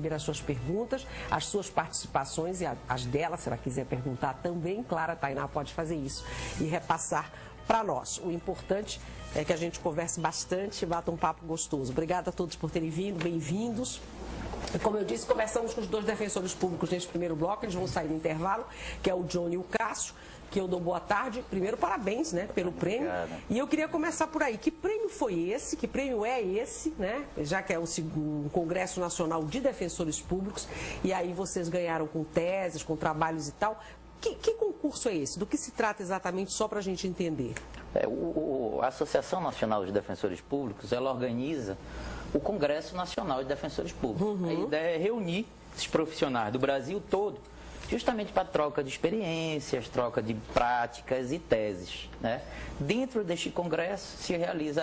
receber as suas perguntas, as suas participações e as dela, se ela quiser perguntar também. Claro, a Tainá pode fazer isso e repassar para nós. O importante é que a gente converse bastante e bata um papo gostoso. Obrigada a todos por terem vindo, bem-vindos. E como eu disse, começamos com os dois defensores públicos neste primeiro bloco, eles vão sair no intervalo, que é o Johnny e o Cássio, que eu dou boa tarde. Primeiro, parabéns, né, pelo prêmio. Obrigado. E eu queria começar por aí. Que prêmio foi esse? Que prêmio é esse, né? Já que é o Congresso Nacional de Defensores Públicos, e aí vocês ganharam com teses, com trabalhos e tal. Que concurso é esse? Do que se trata exatamente, só para a gente entender? A Associação Nacional de Defensores Públicos, ela organiza o Congresso Nacional de Defensores Públicos. A ideia é reunir esses profissionais do Brasil todo, justamente para troca de experiências, troca de práticas e teses, né? Dentro deste congresso se realiza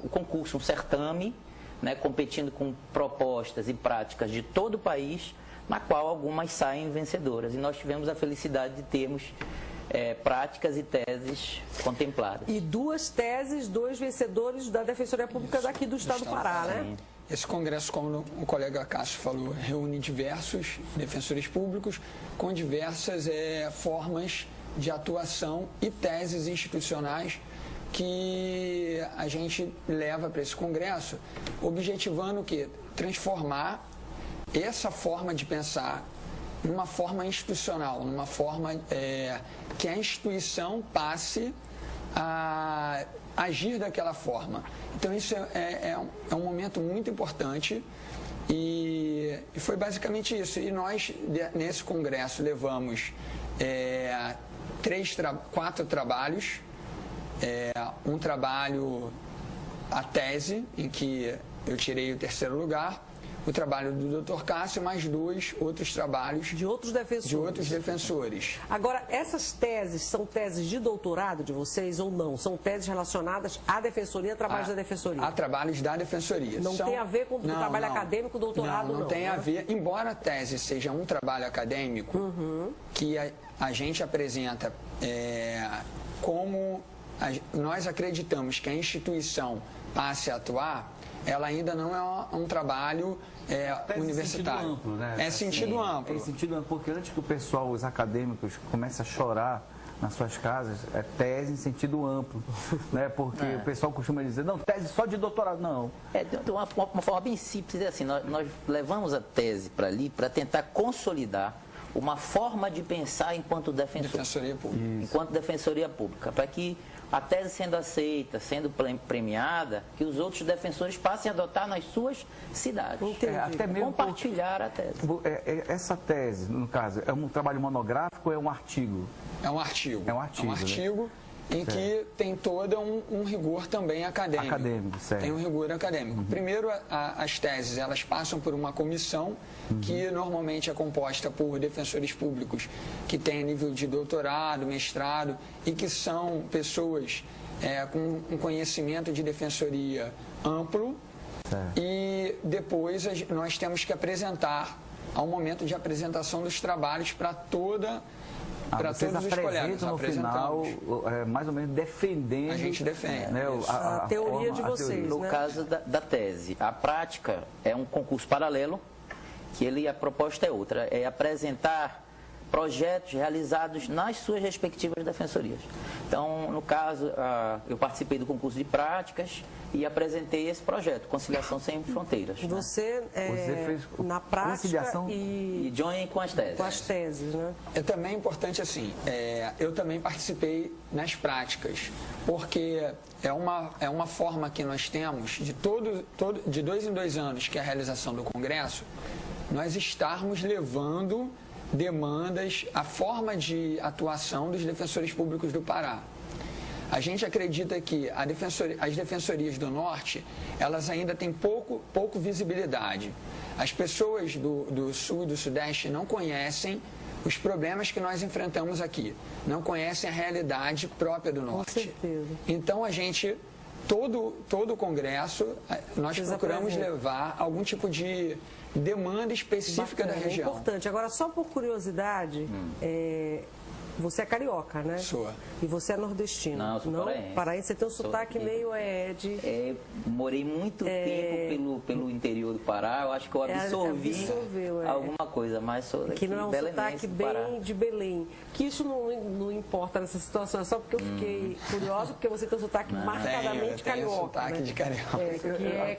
o concurso, um certame, né, competindo com propostas e práticas de todo o país, na qual algumas saem vencedoras. E nós tivemos a felicidade de termos práticas e teses contempladas. E 2 teses, 2 vencedores da Defensoria Pública daqui do Estado do Pará, né? Sim. Esse congresso, como o colega Cássio falou, reúne diversos defensores públicos com diversas formas de atuação e teses institucionais que a gente leva para esse congresso, objetivando o quê? Transformar essa forma de pensar numa forma institucional, numa forma que a instituição passe a agir daquela forma. Então isso é um momento muito importante e foi basicamente isso. E nós, nesse congresso, levamos 4 trabalhos, um trabalho, a tese, em que eu tirei o 3º lugar, o trabalho do Dr. Cássio, mais 2 outros trabalhos de outros defensores. Agora, essas teses são teses de doutorado de vocês ou não? São teses relacionadas à defensoria, a trabalhos da defensoria? A trabalhos da defensoria. Não tem a ver com o trabalho acadêmico, doutorado, não? Não tem a ver, embora a tese seja um trabalho acadêmico, que a gente apresenta como nós acreditamos que a instituição passe a atuar, ela ainda não é um trabalho universitário. Sentido amplo, né? É sentido amplo. É sentido amplo, porque antes que o pessoal, os acadêmicos, comece a chorar nas suas casas, é tese em sentido amplo, né? Porque o pessoal costuma dizer, não, tese só de doutorado, não. De uma forma bem simples, assim, nós levamos a tese para ali para tentar consolidar uma forma de pensar enquanto Defensoria Pública. enquanto defensoria pública, para que a tese sendo aceita, sendo premiada, que os outros defensores passem a adotar nas suas cidades. Até mesmo compartilhar a tese. Essa tese, no caso, é um trabalho monográfico ou é um artigo? É um artigo. É um artigo, né? Em que tem todo um rigor também acadêmico. Certo. Tem um rigor acadêmico. Primeiro, as teses, elas passam por uma comissão que normalmente é composta por defensores públicos que têm nível de doutorado, mestrado e que são pessoas com um conhecimento de defensoria amplo. Certo. E depois nós temos que apresentar, ao momento de apresentação dos trabalhos para toda para todos os colegas. No final, mais ou menos defendendo. A gente defende. Né, a teoria de vocês. No caso da tese, a prática é um concurso paralelo, que a proposta é outra, é apresentar projetos realizados nas suas respectivas defensorias. Então, no caso, eu participei do concurso de práticas e apresentei esse projeto, Conciliação Sem Fronteiras. Você fez na prática conciliação e Johnny com as teses. Com as teses, né? É também importante assim, eu também participei nas práticas, porque é uma forma que nós temos de 2 em 2 anos, que é a realização do Congresso, nós estarmos levando demandas, a forma de atuação dos defensores públicos do Pará. A gente acredita que as defensorias do Norte, elas ainda têm pouco visibilidade. As pessoas do Sul e do Sudeste não conhecem os problemas que nós enfrentamos aqui, não conhecem a realidade própria do Norte. Com certeza. Então, a gente, todo o Congresso, nós procuramos levar algum tipo de demanda específica da região. É importante. Agora, só por curiosidade, Você é carioca, né? Sou. E você é nordestino? Não, eu sou paraense. Paraense, você tem um sotaque daqui. meio Morei muito tempo pelo interior do Pará. Eu acho que eu absorvi alguma coisa, mas sou daqui, que não é um sotaque bem de Belém. Que isso não importa nessa situação, é só porque eu fiquei curiosa, porque você tem um sotaque marcadamente carioca. Um sotaque, né? De carioca.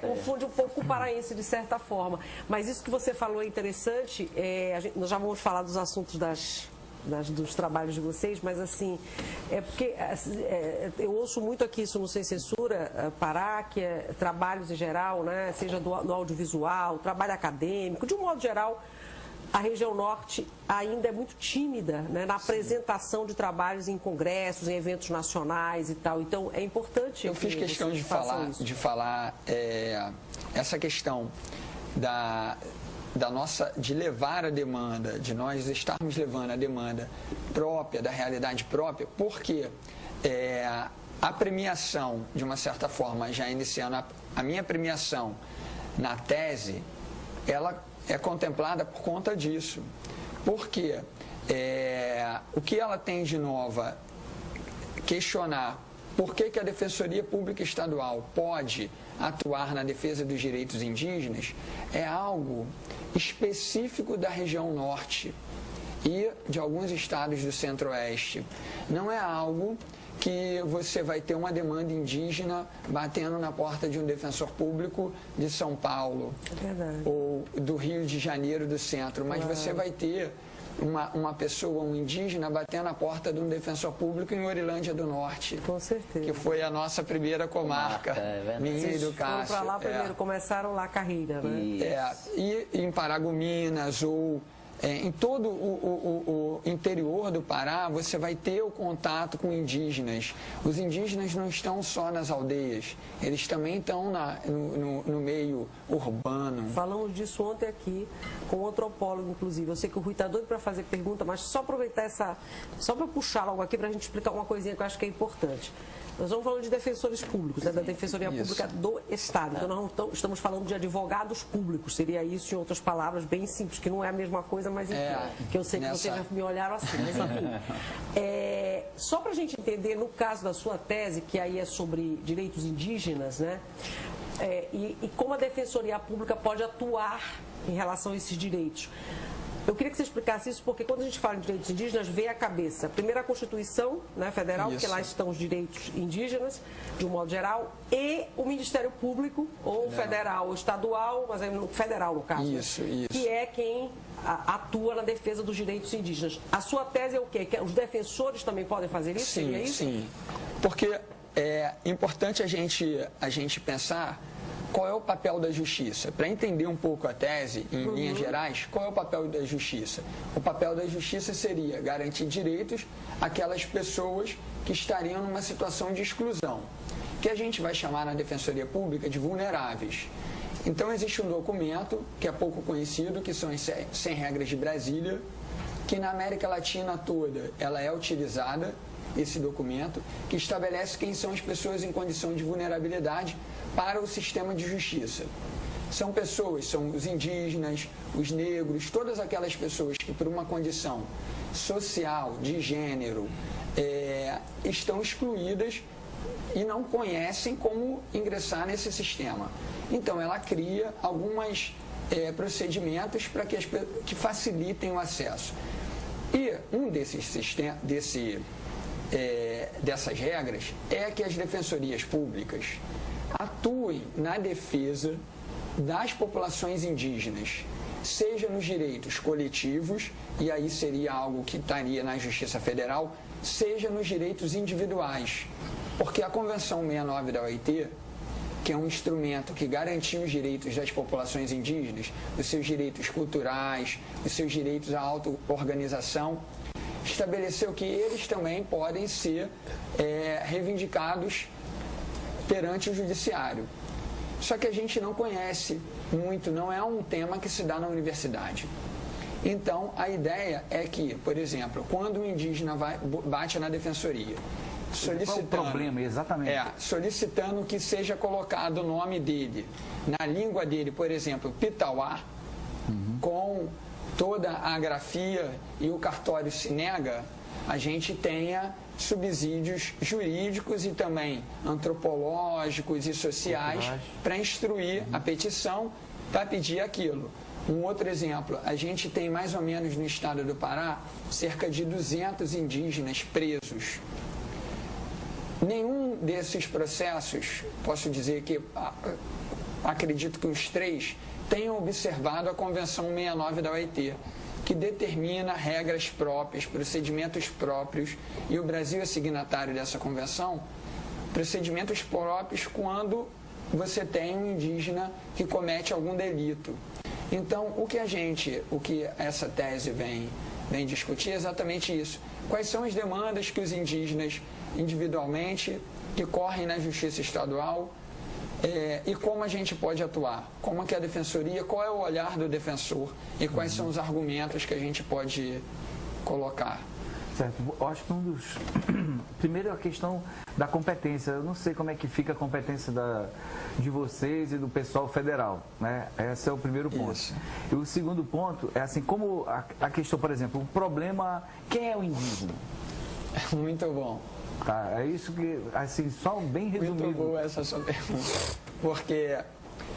Confunde um pouco o paraense de certa forma. Mas isso que você falou é interessante. Nós já vamos falar dos assuntos dos trabalhos de vocês, mas assim, porque eu ouço muito aqui isso no Sem Censura, Pará, que é trabalhos em geral, né, seja no audiovisual, trabalho acadêmico, de um modo geral, a região norte ainda é muito tímida, né, na apresentação de trabalhos em congressos, em eventos nacionais e tal. Então, é importante. Eu fiz questão de falar essa questão de levar a demanda, de nós estarmos levando a demanda própria, da realidade própria, porque a premiação, de uma certa forma, já iniciando a minha premiação na tese, ela é contemplada por conta disso. Porque o que ela tem de nova, questionar por que a Defensoria Pública Estadual pode atuar na defesa dos direitos indígenas, é algo específico da região norte e de alguns estados do centro-oeste. Não é algo que você vai ter uma demanda indígena batendo na porta de um defensor público de São Paulo ou do Rio de Janeiro do centro, mas você vai ter uma pessoa, um indígena, batendo na porta de um defensor público em Orilândia do Norte. Com certeza. Que foi a nossa primeira comarca, minha e do Cássio. Vocês foram para lá primeiro, começaram lá a carreira, né? E em Paragominas ou em todo o interior do Pará, você vai ter o contato com indígenas. Os indígenas não estão só nas aldeias, eles também estão no meio urbano. Falamos disso ontem aqui com o antropólogo, inclusive. Eu sei que o Rui está doido para fazer pergunta, mas só aproveitar só para puxar logo aqui para a gente explicar uma coisinha que eu acho que é importante. Nós estamos falando de defensores públicos, né, da Defensoria Pública do Estado. Então, nós não estamos falando de advogados públicos. Seria isso, em outras palavras, bem simples, que não é a mesma coisa, mas enfim, que eu sei que vocês já me olharam assim. Mas enfim, só para a gente entender, no caso da sua tese, que aí é sobre direitos indígenas, né, e como a Defensoria Pública pode atuar em relação a esses direitos. Eu queria que você explicasse isso, porque quando a gente fala em direitos indígenas, vem à cabeça, primeiro, a Constituição, né, federal, porque lá estão os direitos indígenas, de um modo geral, e o Ministério Público, ou federal ou estadual, mas é federal no caso, isso. Que é quem atua na defesa dos direitos indígenas. A sua tese é o quê? Que os defensores também podem fazer isso? Sim. Porque é importante a gente pensar qual é o papel da justiça. Para entender um pouco a tese, em linhas gerais, qual é o papel da justiça? O papel da justiça seria garantir direitos àquelas pessoas que estariam numa situação de exclusão, que a gente vai chamar na Defensoria Pública de vulneráveis. Então, existe um documento que é pouco conhecido, que são as 100 regras de Brasília, que na América Latina toda ela é utilizada, esse documento, que estabelece quem são as pessoas em condição de vulnerabilidade para o sistema de justiça. São pessoas, são os indígenas, os negros, todas aquelas pessoas que por uma condição social, de gênero, estão excluídas e não conhecem como ingressar nesse sistema. Então, ela cria alguns procedimentos para que facilitem o acesso. E um dessas regras é que as defensorias públicas atuem na defesa das populações indígenas, seja nos direitos coletivos, e aí seria algo que estaria na Justiça Federal, seja nos direitos individuais. Porque a Convenção 69 da OIT, que é um instrumento que garantiu os direitos das populações indígenas, os seus direitos culturais, os seus direitos à auto-organização, estabeleceu que eles também podem ser reivindicados perante o judiciário. Só que a gente não conhece muito, não é um tema que se dá na universidade. Então, a ideia é que, por exemplo, quando o indígena bate na defensoria, solicitando, qual o problema, exatamente? Solicitando que seja colocado o nome dele na língua dele, por exemplo, Pitauá, com toda a grafia, e o cartório se nega, a gente tenha subsídios jurídicos e também antropológicos e sociais para instruir a petição para pedir aquilo. Um outro exemplo, a gente tem mais ou menos no estado do Pará cerca de 200 indígenas presos. Nenhum desses processos, posso dizer que acredito que os 3 tenham observado a Convenção 69 da OIT, que determina regras próprias, procedimentos próprios, e o Brasil é signatário dessa convenção, procedimentos próprios quando você tem um indígena que comete algum delito. Então, o que essa tese vem discutir é exatamente isso. Quais são as demandas que os indígenas individualmente que correm na Justiça Estadual e como a gente pode atuar? Como que a Defensoria, qual é o olhar do defensor e quais são os argumentos que a gente pode colocar? Certo. Eu acho que primeiro a questão da competência. Eu não sei como é que fica a competência de vocês e do pessoal federal, né? Esse é o primeiro ponto. Isso. E o segundo ponto é assim, como a questão, por exemplo, o problema, quem é o indígena? Muito bom. Tá, é isso que, assim, só bem resumido. Muito boa essa sua pergunta. Porque,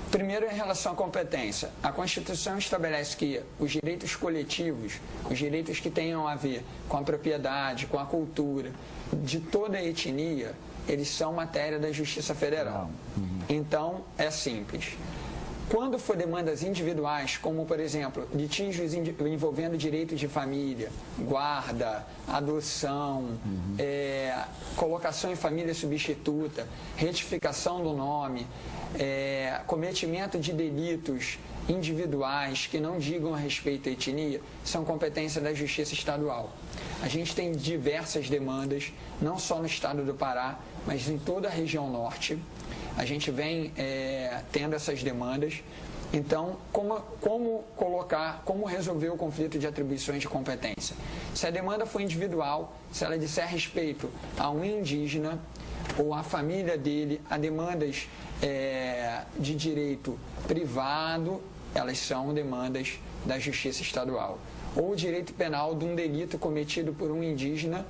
primeiro, em relação à competência, a Constituição estabelece que os direitos coletivos, os direitos que tenham a ver com a propriedade, com a cultura, de toda a etnia, eles são matéria da Justiça Federal. Então, é simples. Quando for demandas individuais, como, por exemplo, litígios envolvendo direito de família, guarda, adoção, colocação em família substituta, retificação do nome, cometimento de delitos individuais que não digam a respeito à etnia, são competência da Justiça Estadual. A gente tem diversas demandas, não só no estado do Pará, mas em toda a região norte. A gente vem tendo essas demandas. Então, como resolver o conflito de atribuições de competência? Se a demanda for individual, se ela disser respeito a um indígena ou à família dele, a demandas de direito privado, elas são demandas da Justiça Estadual. Ou o direito penal de um delito cometido por um indígena.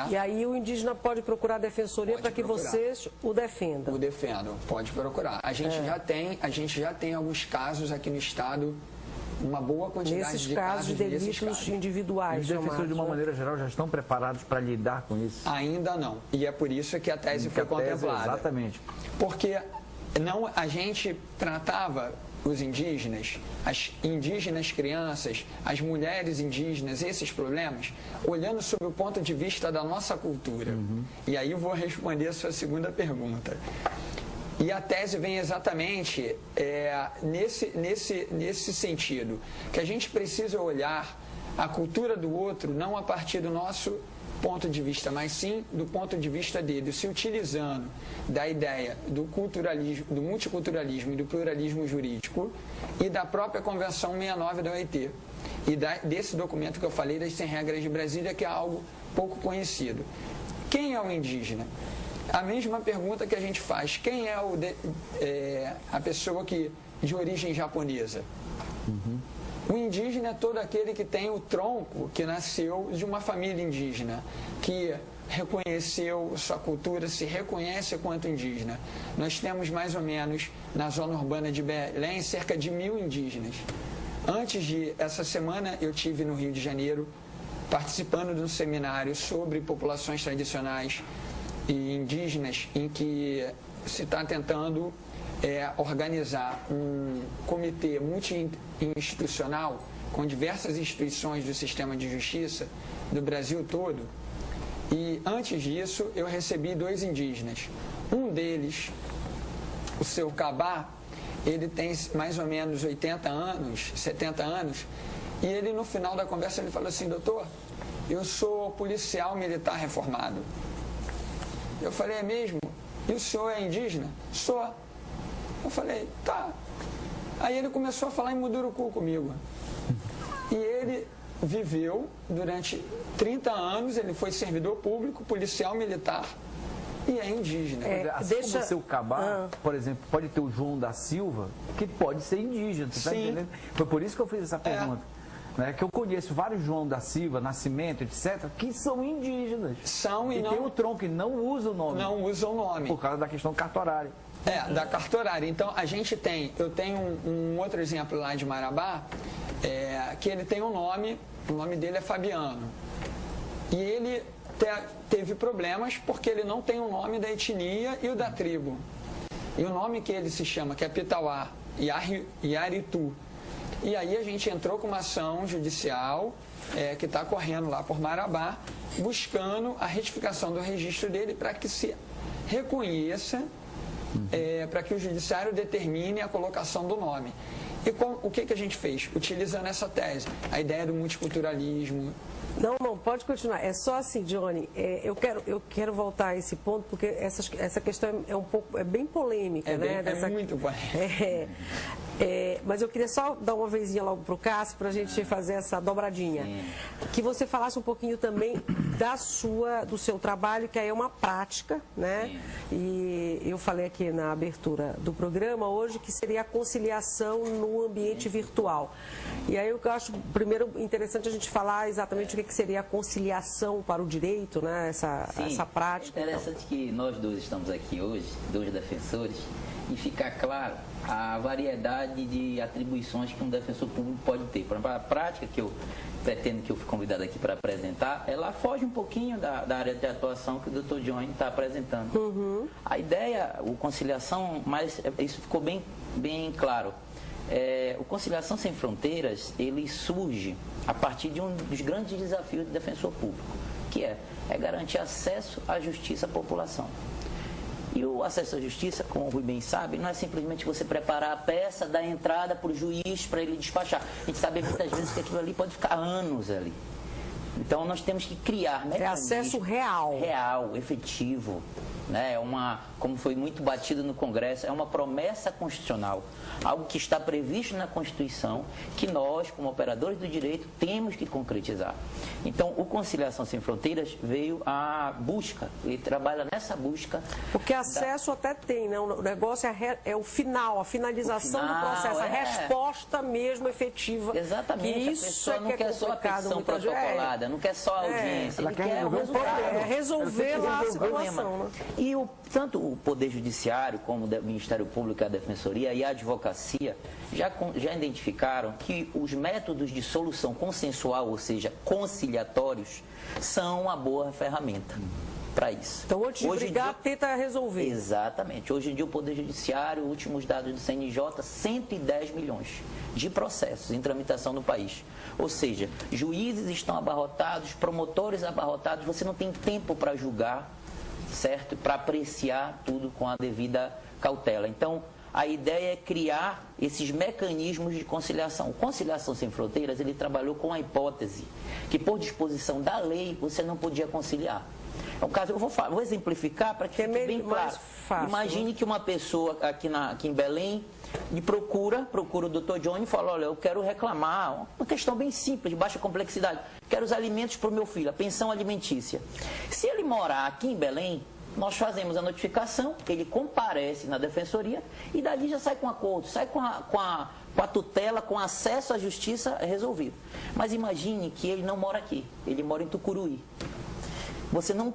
E aí o indígena pode procurar a defensoria para que vocês o defendam. O defendam, pode procurar. A gente já tem alguns casos aqui no estado, uma boa quantidade nesses de casos de delitos individuais. Os defensores, de uma maneira geral, já estão preparados para lidar com isso? Ainda não. E é por isso que a tese foi contemplada. Exatamente. Porque a gente tratava os indígenas, as indígenas crianças, as mulheres indígenas, esses problemas, olhando sob o ponto de vista da nossa cultura. E aí eu vou responder a sua segunda pergunta. E a tese vem exatamente nesse sentido, que a gente precisa olhar a cultura do outro não a partir do nosso ponto de vista, mas sim do ponto de vista dele, se utilizando da ideia do culturalismo, do multiculturalismo e do pluralismo jurídico e da própria Convenção 69 da OIT e desse documento que eu falei, das 100 regras de Brasília, que é algo pouco conhecido. Quem é o indígena? A mesma pergunta que a gente faz, quem é a pessoa de origem japonesa? O indígena é todo aquele que tem o tronco, que nasceu de uma família indígena, que reconheceu sua cultura, se reconhece quanto indígena. Nós temos mais ou menos, na zona urbana de Belém, cerca de 1000 indígenas. Essa semana eu estive no Rio de Janeiro, participando de um seminário sobre populações tradicionais e indígenas, em que se está tentando organizar um comitê multi-institucional com diversas instituições do sistema de justiça do Brasil todo. E antes disso, eu recebi 2 indígenas. Um deles, o seu Cabá, ele tem mais ou menos 80 anos, 70 anos, e ele, no final da conversa, ele falou assim: doutor, eu sou policial militar reformado. Eu falei: é mesmo? E o senhor é indígena? Sou. Eu falei: tá. Aí ele começou a falar em Munduruku comigo. E ele viveu durante 30 anos, ele foi servidor público, policial militar e é indígena. Assim como o seu Cabá, por exemplo, pode ter o João da Silva, que pode ser indígena, você está entendendo? Foi por isso que eu fiz essa pergunta. né, que eu conheço vários João da Silva, Nascimento, etc., que são indígenas. São e não... tem o tronco e não usa o nome. Não usa o nome. Por causa da questão cartorária. Da cartorária. Então, eu tenho um outro exemplo lá de Marabá, que ele tem um nome, o nome dele é Fabiano. E ele teve problemas porque ele não tem o nome da etnia e o da tribo. E o nome que ele se chama, que é Pitauá, Iaritu. E aí a gente entrou com uma ação judicial que está correndo lá por Marabá, buscando a retificação do registro dele para que se reconheça, para que o judiciário determine a colocação do nome. E o que a gente fez? Utilizando essa tese, a ideia do multiculturalismo. Não, pode continuar. É só assim, Johnny, eu quero voltar a esse ponto, porque essa questão é bem polêmica, né? É muito polêmica. Mas eu queria só dar uma vezinha logo para o Cássio, para a gente fazer essa dobradinha. Que você falasse um pouquinho também do seu trabalho, que aí é uma prática, né? E eu falei aqui na abertura do programa hoje que seria a conciliação no ambiente virtual. E aí eu acho, primeiro, interessante a gente falar exatamente o que seria a conciliação para o direito, né? Essa prática. É interessante que nós dois estamos aqui hoje, dois defensores, e ficar claro a variedade de atribuições que um defensor público pode ter. Por exemplo, a prática que eu pretendo, que eu fui convidado aqui para apresentar, ela foge um pouquinho da área de atuação que o Dr. Johnny está apresentando. A ideia, o conciliação, mas isso ficou bem claro. O Conciliação Sem Fronteiras, ele surge a partir de um dos grandes desafios do defensor público, que é garantir acesso à justiça à população. E o acesso à justiça, como o Rui bem sabe, não é simplesmente você preparar a peça, dar entrada para o juiz para ele despachar. A gente sabe muitas vezes que aquilo ali pode ficar anos ali. Então nós temos que criar mecanismos. É acesso real. Real, efetivo. Né? Como foi muito batido no Congresso, é uma promessa constitucional, algo que está previsto na Constituição, que nós, como operadores do direito, temos que concretizar. Então, o Conciliação Sem Fronteiras veio à busca, ele trabalha nessa busca. Porque acesso até tem, né? O negócio é o final, a finalização do processo, a resposta mesmo efetiva. Exatamente, que a pessoa não quer só a petição protocolada, não quer só a audiência, ele quer o resultado. Resolver lá a situação, né? E tanto o Poder Judiciário, como o Ministério Público, a Defensoria e a Advocacia já identificaram que os métodos de solução consensual, ou seja, conciliatórios, são uma boa ferramenta para isso. Então, antes de brigar, tenta resolver. Exatamente. Hoje em dia, o Poder Judiciário, últimos dados do CNJ, 110 milhões de processos em tramitação no país. Ou seja, juízes estão abarrotados, promotores abarrotados, você não tem tempo para julgar, certo? Para apreciar tudo com a devida cautela. Então, a ideia é criar esses mecanismos de conciliação. O Conciliação Sem Fronteiras, ele trabalhou com a hipótese que, por disposição da lei, você não podia conciliar. É um caso, eu vou exemplificar para que fique bem claro. Fácil, imagine que uma pessoa aqui em Belém me procura o Dr. Johnny e fala: olha, eu quero reclamar, uma questão bem simples, de baixa complexidade, quero os alimentos para o meu filho, a pensão alimentícia. Se ele morar aqui em Belém, nós fazemos a notificação, ele comparece na defensoria e dali já sai com acordo, sai com a tutela, com acesso à justiça resolvido. Mas imagine que ele não mora aqui, ele mora em Tucuruí. Você não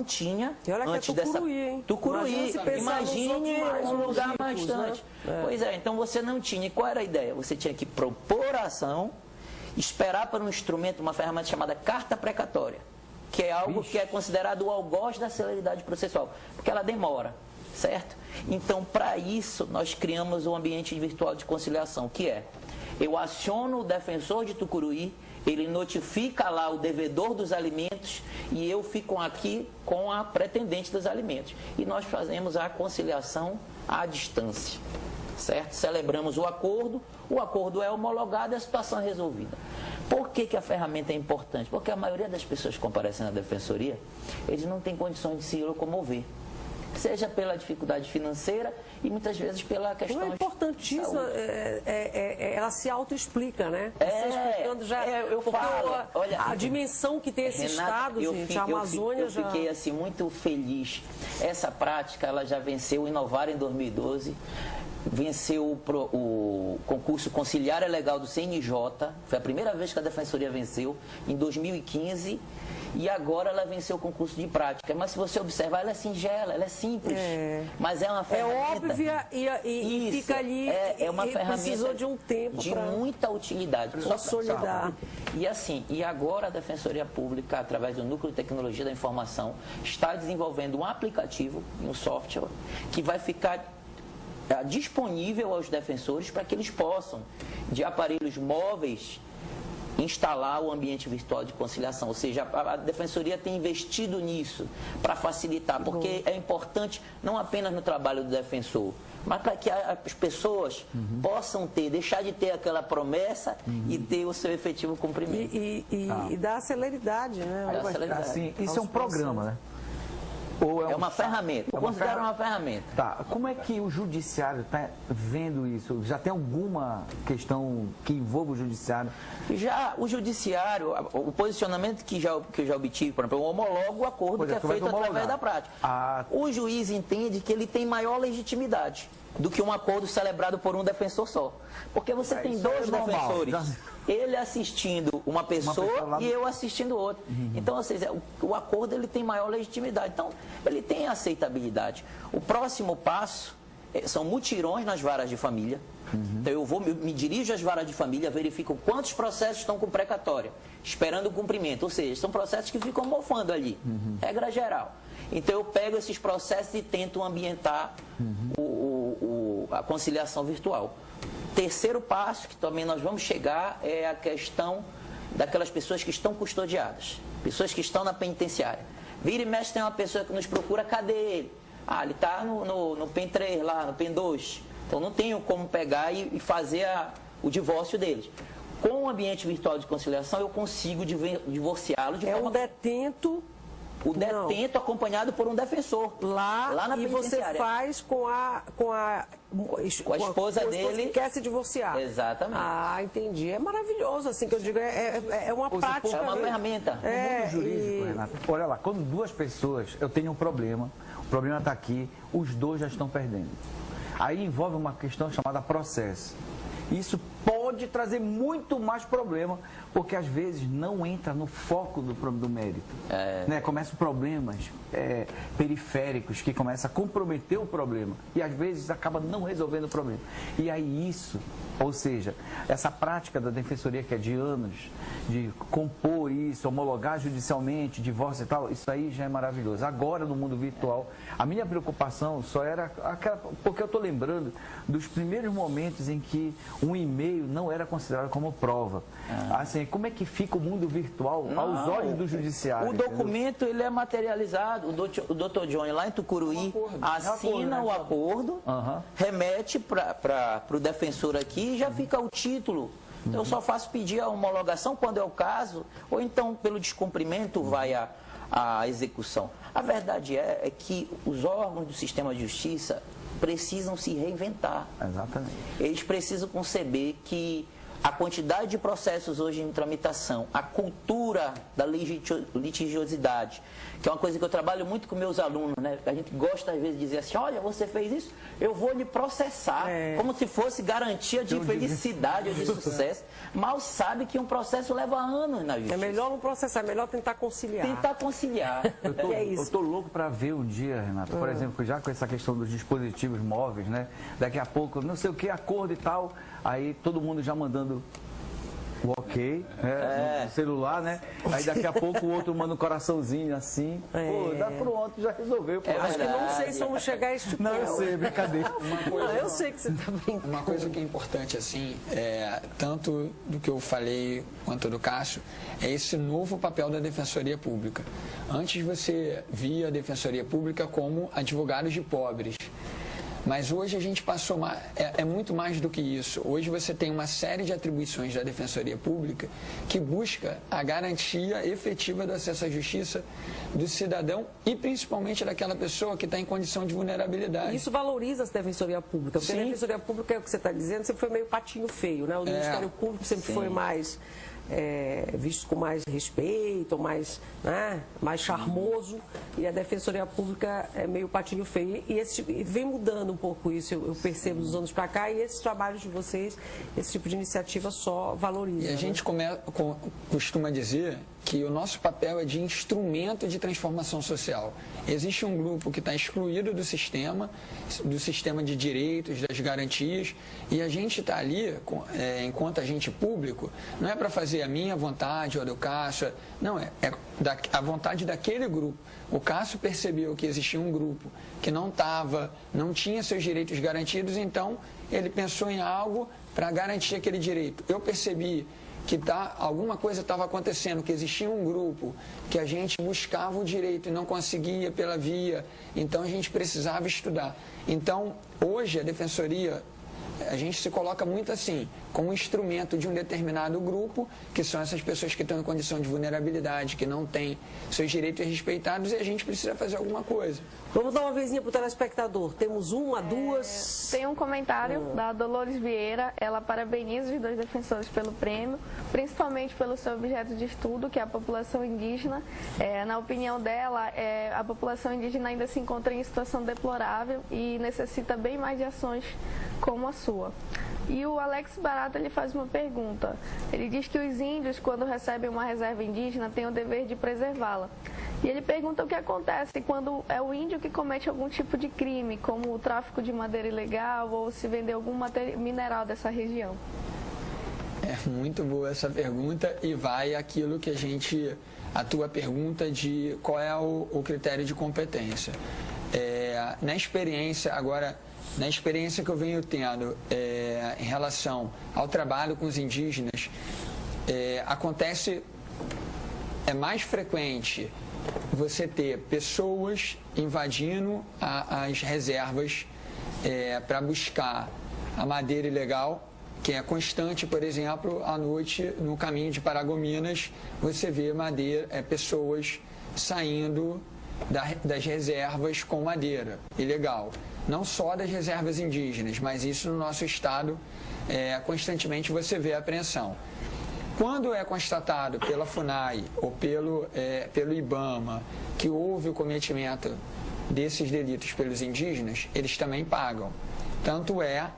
tinha e olha antes que é Tucuruí, hein? Tucuruí, imagine um lugar mais distante. Né? Pois é, então você não tinha. E qual era a ideia? Você tinha que propor a ação, esperar para um instrumento, uma ferramenta chamada carta precatória, que é algo que é considerado o algoz da celeridade processual, porque ela demora, certo? Então, para isso, nós criamos um ambiente virtual de conciliação, que é: eu aciono o defensor de Tucuruí, ele notifica lá o devedor dos alimentos e eu fico aqui com a pretendente dos alimentos. E nós fazemos a conciliação à distância, certo? Celebramos o acordo é homologado e a situação é resolvida. Por que a ferramenta é importante? Porque a maioria das pessoas que comparecem na defensoria, eles não têm condições de se locomover. Seja pela dificuldade financeira e muitas vezes pela questão de importantíssimo, ela se autoexplica, né? Você explicando já, eu falo, olha, a dimensão que tem esse estado, gente, a Amazônia eu fiquei assim muito feliz. Essa prática, ela já venceu o Inovar em 2012. venceu o concurso conciliar legal do CNJ, foi a primeira vez que a Defensoria venceu, em 2015, e agora ela venceu o concurso de prática. Mas se você observar, ela é singela, ela é simples, mas é uma ferramenta... É óbvia e fica ali, é uma ferramenta precisou de um tempo de muita utilidade. Consolidar. E assim, e agora a Defensoria Pública, através do Núcleo de Tecnologia da Informação, está desenvolvendo um aplicativo, um software, que vai ficar disponível aos defensores para que eles possam, de aparelhos móveis, instalar o ambiente virtual de conciliação. Ou seja, a Defensoria tem investido nisso para facilitar, porque é importante não apenas no trabalho do defensor, mas para que as pessoas possam deixar de ter aquela promessa e ter o seu efetivo cumprimento. E dar celeridade, né? Assim, isso é um programa, né? Ou é uma ferramenta. Eu considero uma ferramenta. Tá. Como é que o judiciário está vendo isso? Já tem alguma questão que envolva o judiciário? Já o judiciário, o posicionamento que eu já obtive, por exemplo, eu homologo o acordo que é feito através da prática. O juiz entende que ele tem maior legitimidade do que um acordo celebrado por um defensor só. Porque você tem dois defensores. Ele assistindo uma pessoa e eu assistindo outra. Então, ou seja, o acordo ele tem maior legitimidade. Então, ele tem aceitabilidade. O próximo passo são mutirões nas varas de família. Então, eu me dirijo às varas de família, verifico quantos processos estão com precatória, esperando o cumprimento. Ou seja, são processos que ficam mofando ali. Regra geral. Então, eu pego esses processos e tento ambientar a conciliação virtual. Terceiro passo, que também nós vamos chegar, é a questão daquelas pessoas que estão custodiadas, pessoas que estão na penitenciária. Vira e mexe, tem uma pessoa que nos procura, cadê ele? Ele está no PEN 3 lá, no PEN 2. Então não tenho como pegar e fazer o divórcio deles. Com o ambiente virtual de conciliação, eu consigo divorciá-lo de forma... um detento... O detento acompanhado por um defensor. Lá na penitenciária. E você faz com a esposa dele. Que quer se divorciar. Exatamente. Entendi. É maravilhoso, assim, que eu digo, é uma prática. É uma ferramenta. No mundo jurídico, Renato, olha lá, quando duas pessoas, eu tenho um problema, o problema está aqui, os dois já estão perdendo. Aí envolve uma questão chamada processo. Isso pode trazer muito mais problema, porque às vezes não entra no foco do mérito. Né? Começam problemas periféricos que começam a comprometer o problema e às vezes acaba não resolvendo o problema. E aí isso, ou seja, essa prática da defensoria que é de anos, de compor isso, homologar judicialmente, divórcio e tal, isso aí já é maravilhoso. Agora no mundo virtual, a minha preocupação só era aquela, porque eu estou lembrando dos primeiros momentos em que um e-mail não era considerado como prova. Assim, como é que fica o mundo virtual aos olhos do judiciário? O documento ele é materializado. O doutor Johnny lá em Tucuruí assina o acordo, remete para o defensor aqui e já fica o título. Então, eu só faço pedir a homologação quando é o caso, ou então pelo descumprimento vai à execução. A verdade é que os órgãos do sistema de justiça precisam se reinventar. Exatamente. Eles precisam conceber que a quantidade de processos hoje em tramitação, a cultura da litigiosidade, que é uma coisa que eu trabalho muito com meus alunos, né? A gente gosta às vezes de dizer assim, olha, você fez isso, eu vou lhe processar, como se fosse garantia de felicidade ou de sucesso. Mal sabe que um processo leva anos na justiça. É melhor não processar, é melhor tentar conciliar. Eu estou louco para ver um dia, Renata, por exemplo, já com essa questão dos dispositivos móveis, né? Daqui a pouco, não sei o que, acordo e tal, aí todo mundo já mandando o ok, no celular, né? Aí daqui a pouco o outro manda um coraçãozinho assim. Pô, dá pronto, já resolveu. Acho que não sei se vamos chegar a este ponto. Não, eu sei, brincadeira. Eu sei que você está brincando. Uma coisa que é importante, assim, tanto do que eu falei quanto do Cássio, é esse novo papel da Defensoria Pública. Antes você via a Defensoria Pública como advogados de pobres. Mas hoje a gente passou muito mais do que isso. Hoje você tem uma série de atribuições da Defensoria Pública que busca a garantia efetiva do acesso à justiça do cidadão e principalmente daquela pessoa que está em condição de vulnerabilidade. Isso valoriza a Defensoria Pública, porque a Defensoria Pública, é o que você está dizendo, sempre foi meio patinho feio, né? O Ministério Público sempre foi mais vistos com mais respeito, mais, né, mais charmoso, e a Defensoria Pública é meio patinho feio. E vem mudando um pouco isso, eu percebo dos anos para cá, e esses trabalhos de vocês, esse tipo de iniciativa só valoriza. E a gente costuma dizer que o nosso papel é de instrumento de transformação social. Existe um grupo que está excluído do sistema de direitos, das garantias, e a gente está ali, enquanto agente público, não é para fazer a minha vontade ou a do Cássio, não, é a vontade daquele grupo. O Cássio percebeu que existia um grupo que não tinha seus direitos garantidos, então ele pensou em algo para garantir aquele direito. Eu percebi que alguma coisa estava acontecendo, que existia um grupo que a gente buscava o direito e não conseguia pela via, então a gente precisava estudar. Então, hoje a Defensoria, a gente se coloca muito assim, como instrumento de um determinado grupo, que são essas pessoas que estão em condição de vulnerabilidade, que não têm seus direitos respeitados, e a gente precisa fazer alguma coisa. Vamos dar uma vezinha para o telespectador. Temos uma, duas... Tem um comentário da Dolores Vieira. Ela parabeniza os 2 defensores pelo prêmio, principalmente pelo seu objeto de estudo, que é a população indígena. Na opinião dela, a população indígena ainda se encontra em situação deplorável e necessita bem mais de ações como a sua. E o Alex Barata, ele faz uma pergunta. Ele diz que os índios, quando recebem uma reserva indígena, têm o dever de preservá-la. E ele pergunta o que acontece quando é o índio que comete algum tipo de crime, como o tráfico de madeira ilegal ou se vender algum mineral dessa região. É muito boa essa pergunta, e vai aquilo que a tua pergunta de qual é o critério de competência. Na experiência que eu venho tendo em relação ao trabalho com os indígenas, é mais frequente você ter pessoas invadindo as reservas para buscar a madeira ilegal, que é constante. Por exemplo, à noite, no caminho de Paragominas, você vê pessoas saindo das reservas com madeira ilegal. Não só das reservas indígenas, mas isso no nosso estado, constantemente você vê a apreensão. Quando é constatado pela FUNAI ou pelo IBAMA que houve o cometimento desses delitos pelos indígenas, eles também pagam. Tanto é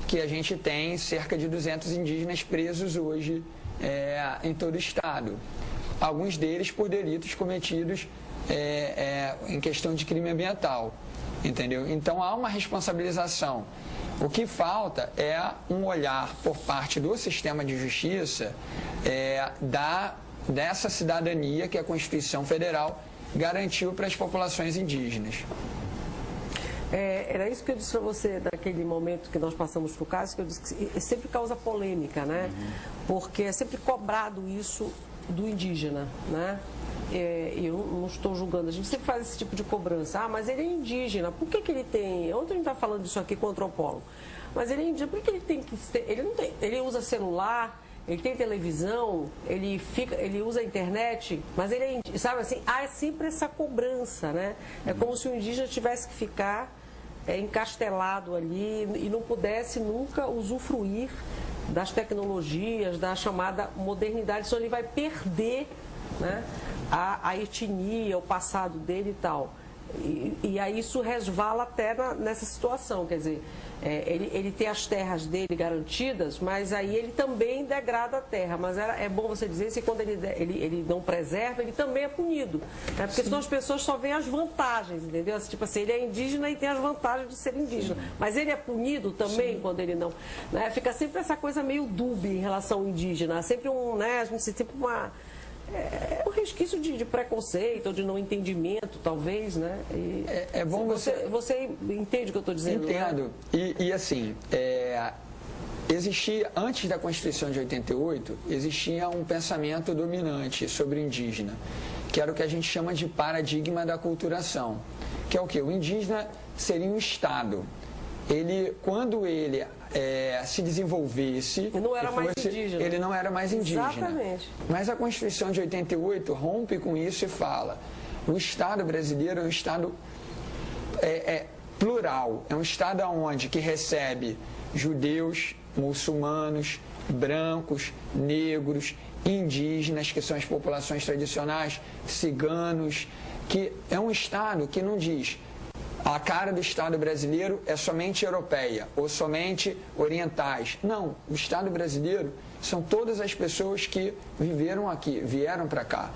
que a gente tem cerca de 200 indígenas presos hoje em todo o estado. Alguns deles por delitos cometidos em questão de crime ambiental. Entendeu? Então há uma responsabilização. O que falta é um olhar por parte do sistema de justiça dessa cidadania que a Constituição Federal garantiu para as populações indígenas. Era isso que eu disse para você naquele momento que nós passamos por caso, que eu disse que sempre causa polêmica, né? Porque é sempre cobrado isso do indígena, né? Eu não estou julgando, a gente sempre faz esse tipo de cobrança. Mas ele é indígena, por que ele tem... Ontem a gente está falando disso aqui com o antropólogo. Mas ele é indígena, por que ele tem que... Ele não tem, ele usa celular, ele tem televisão, ele usa a internet, mas ele é indígena, sabe assim? É sempre essa cobrança, né? É como se o indígena tivesse que ficar encastelado ali e não pudesse nunca usufruir das tecnologias, da chamada modernidade, senão ele vai perder, né, a etnia, o passado dele e tal. E aí isso resvala até nessa situação, quer dizer, ele tem as terras dele garantidas, mas aí ele também degrada a terra. Mas é bom você dizer que quando ele não preserva, ele também é punido. Né? Porque senão as pessoas só veem as vantagens, entendeu? Tipo assim, ele é indígena e tem as vantagens de ser indígena. Mas ele é punido também quando ele não... Né? Fica sempre essa coisa meio dúbia em relação ao indígena. Sempre a gente se tipo uma... um resquício de preconceito ou de não entendimento, talvez, né? É bom você entende o que eu estou dizendo? Entendo. Né? E assim, existia, antes da Constituição de 88, existia um pensamento dominante sobre o indígena, que era o que a gente chama de paradigma da aculturação, que é o quê? O indígena seria um Estado. Quando ele se desenvolvesse, ele não era mais indígena. Exatamente. Mas a Constituição de 88 rompe com isso e fala: o Estado brasileiro é um Estado plural, é um Estado que recebe judeus, muçulmanos, brancos, negros, indígenas, que são as populações tradicionais, ciganos, que é um Estado que não diz a cara do Estado brasileiro é somente europeia ou somente orientais. Não, o Estado brasileiro são todas as pessoas que viveram aqui, vieram para cá.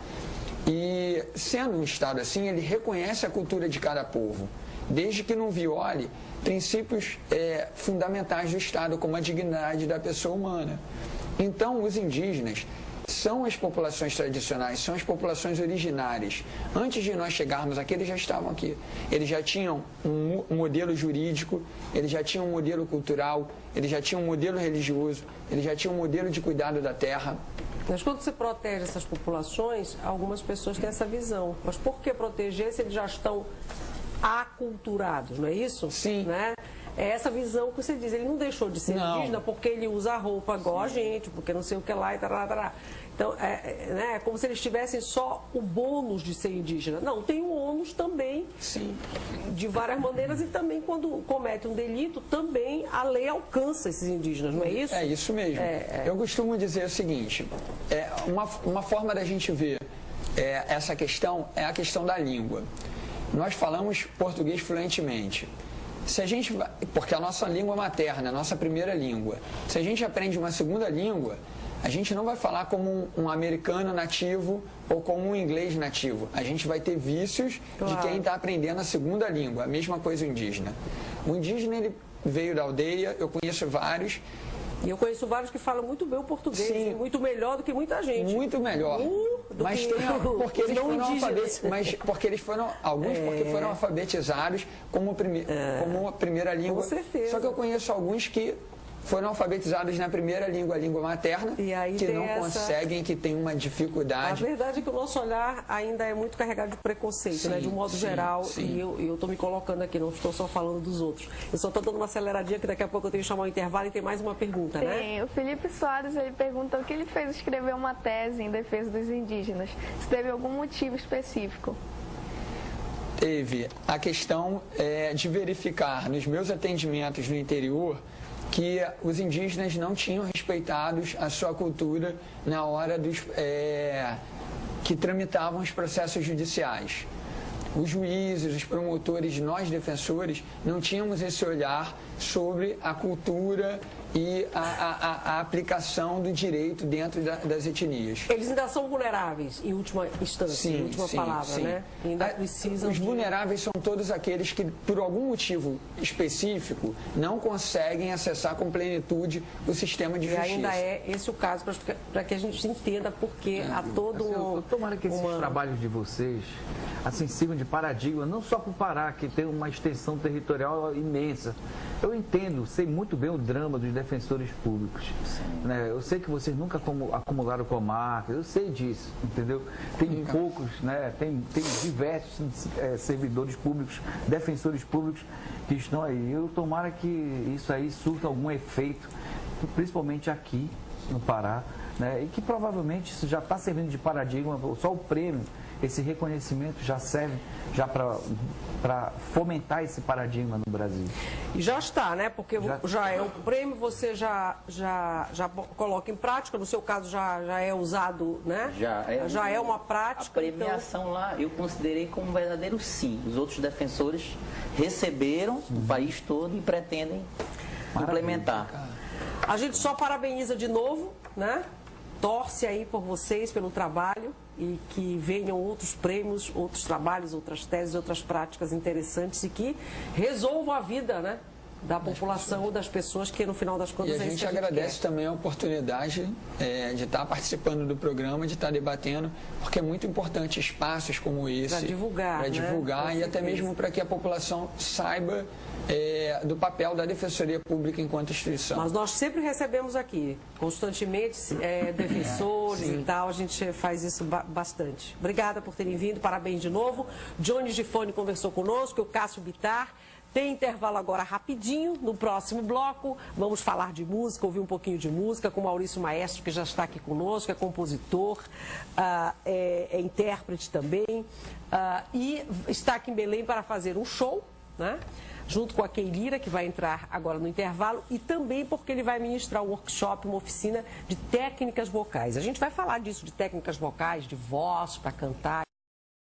E sendo um Estado assim, ele reconhece a cultura de cada povo, desde que não viole princípios fundamentais do Estado, como a dignidade da pessoa humana. Então, os indígenas são as populações tradicionais, são as populações originárias. Antes de nós chegarmos aqui, eles já estavam aqui. Eles já tinham um modelo jurídico, eles já tinham um modelo cultural, eles já tinham um modelo religioso, eles já tinham um modelo de cuidado da terra. Mas quando você protege essas populações, algumas pessoas têm essa visão. Mas por que proteger se eles já estão aculturados, não é isso? Sim. Né? É essa visão que você diz. Ele não deixou de ser indígena porque ele usa roupa igual a gente, porque não sei o que lá e tal. Então, é como se eles tivessem só o bônus de ser indígena. Não, tem o ônus também, sim, de várias maneiras, e também quando comete um delito, também a lei alcança esses indígenas, não é isso? É isso mesmo. Eu costumo dizer o seguinte, uma forma da gente ver essa questão é a questão da língua. Nós falamos português fluentemente. Se a gente, porque a nossa língua materna, a nossa primeira língua, se a gente aprende uma segunda língua, a gente não vai falar como um americano nativo ou como um inglês nativo. A gente vai ter vícios de quem está aprendendo a segunda língua. A mesma coisa o indígena. O indígena, ele veio da aldeia, eu conheço vários. E eu conheço vários que falam muito bem o português, sim, muito melhor do que muita gente. Muito melhor. Mas tem, porque eles foram alfabetizados, porque eles foram, alguns porque foram alfabetizados como a primeira língua. Com certeza. Só que eu conheço alguns que foram alfabetizados na primeira língua, a língua materna, que não conseguem, que tem uma dificuldade. A verdade é que o nosso olhar ainda é muito carregado de preconceito, sim, né, de um modo geral, sim. E eu estou me colocando aqui, não estou só falando dos outros. Eu só estou dando uma aceleradinha, que daqui a pouco eu tenho que chamar o intervalo e tem mais uma pergunta, né? Sim, o Felipe Soares, ele pergunta o que ele fez escrever uma tese em defesa dos indígenas, se teve algum motivo específico. Teve a questão de verificar nos meus atendimentos no interior que os indígenas não tinham respeitado a sua cultura na hora que tramitavam os processos judiciais. Os juízes, os promotores, nós defensores, não tínhamos esse olhar sobre a cultura e a aplicação do direito dentro das etnias. Eles ainda são vulneráveis, em última instância, sim, em última palavra, sim. Né? Ainda precisam Os vulneráveis são todos aqueles que, por algum motivo específico, não conseguem acessar com plenitude o sistema de justiça. E ainda é esse o caso, para que a gente entenda porque há todo Tomara que esses trabalhos de vocês assim, sirvam de paradigma, não só para o Pará, que tem uma extensão territorial imensa. Eu entendo, sei muito bem o drama dos defensores públicos. Né? Eu sei que vocês nunca acumularam comarcas, eu sei disso, entendeu? Tem poucos, né? Tem diversos servidores públicos, defensores públicos que estão aí. Eu tomara que isso aí surta algum efeito, principalmente aqui no Pará, né? E que provavelmente isso já está servindo de paradigma, só o prêmio, esse reconhecimento já serve para fomentar esse paradigma no Brasil. E já está, né? Porque já é o prêmio, você já coloca em prática, no seu caso já é usado, né? Já é uma prática. A premiação lá eu considerei como um verdadeiro sim. Os outros defensores receberam o país todo e pretendem implementar. A gente só parabeniza de novo, né? Torce aí por vocês, pelo trabalho, e que venham outros prêmios, outros trabalhos, outras teses, outras práticas interessantes e que resolvam a vida, né, da população ou das pessoas, que no final das contas a gente agradece também a oportunidade de estar participando do programa, de estar debatendo, porque é muito importante espaços como esse para divulgar, né? E até mesmo para que a população saiba do papel da Defensoria Pública enquanto instituição. Mas nós sempre recebemos aqui, constantemente, defensores e tal, a gente faz isso bastante. Obrigada por terem vindo, parabéns de novo. Johnny Gifone conversou conosco, o Cássio Bittar. Tem intervalo agora rapidinho, no próximo bloco vamos falar de música, ouvir um pouquinho de música com o Maurício Maestro, que já está aqui conosco, é compositor, é intérprete também, e está aqui em Belém para fazer um show, né? Junto com a Keilira, que vai entrar agora no intervalo, e também porque ele vai ministrar um workshop, uma oficina de técnicas vocais. A gente vai falar disso, de técnicas vocais, de voz para cantar.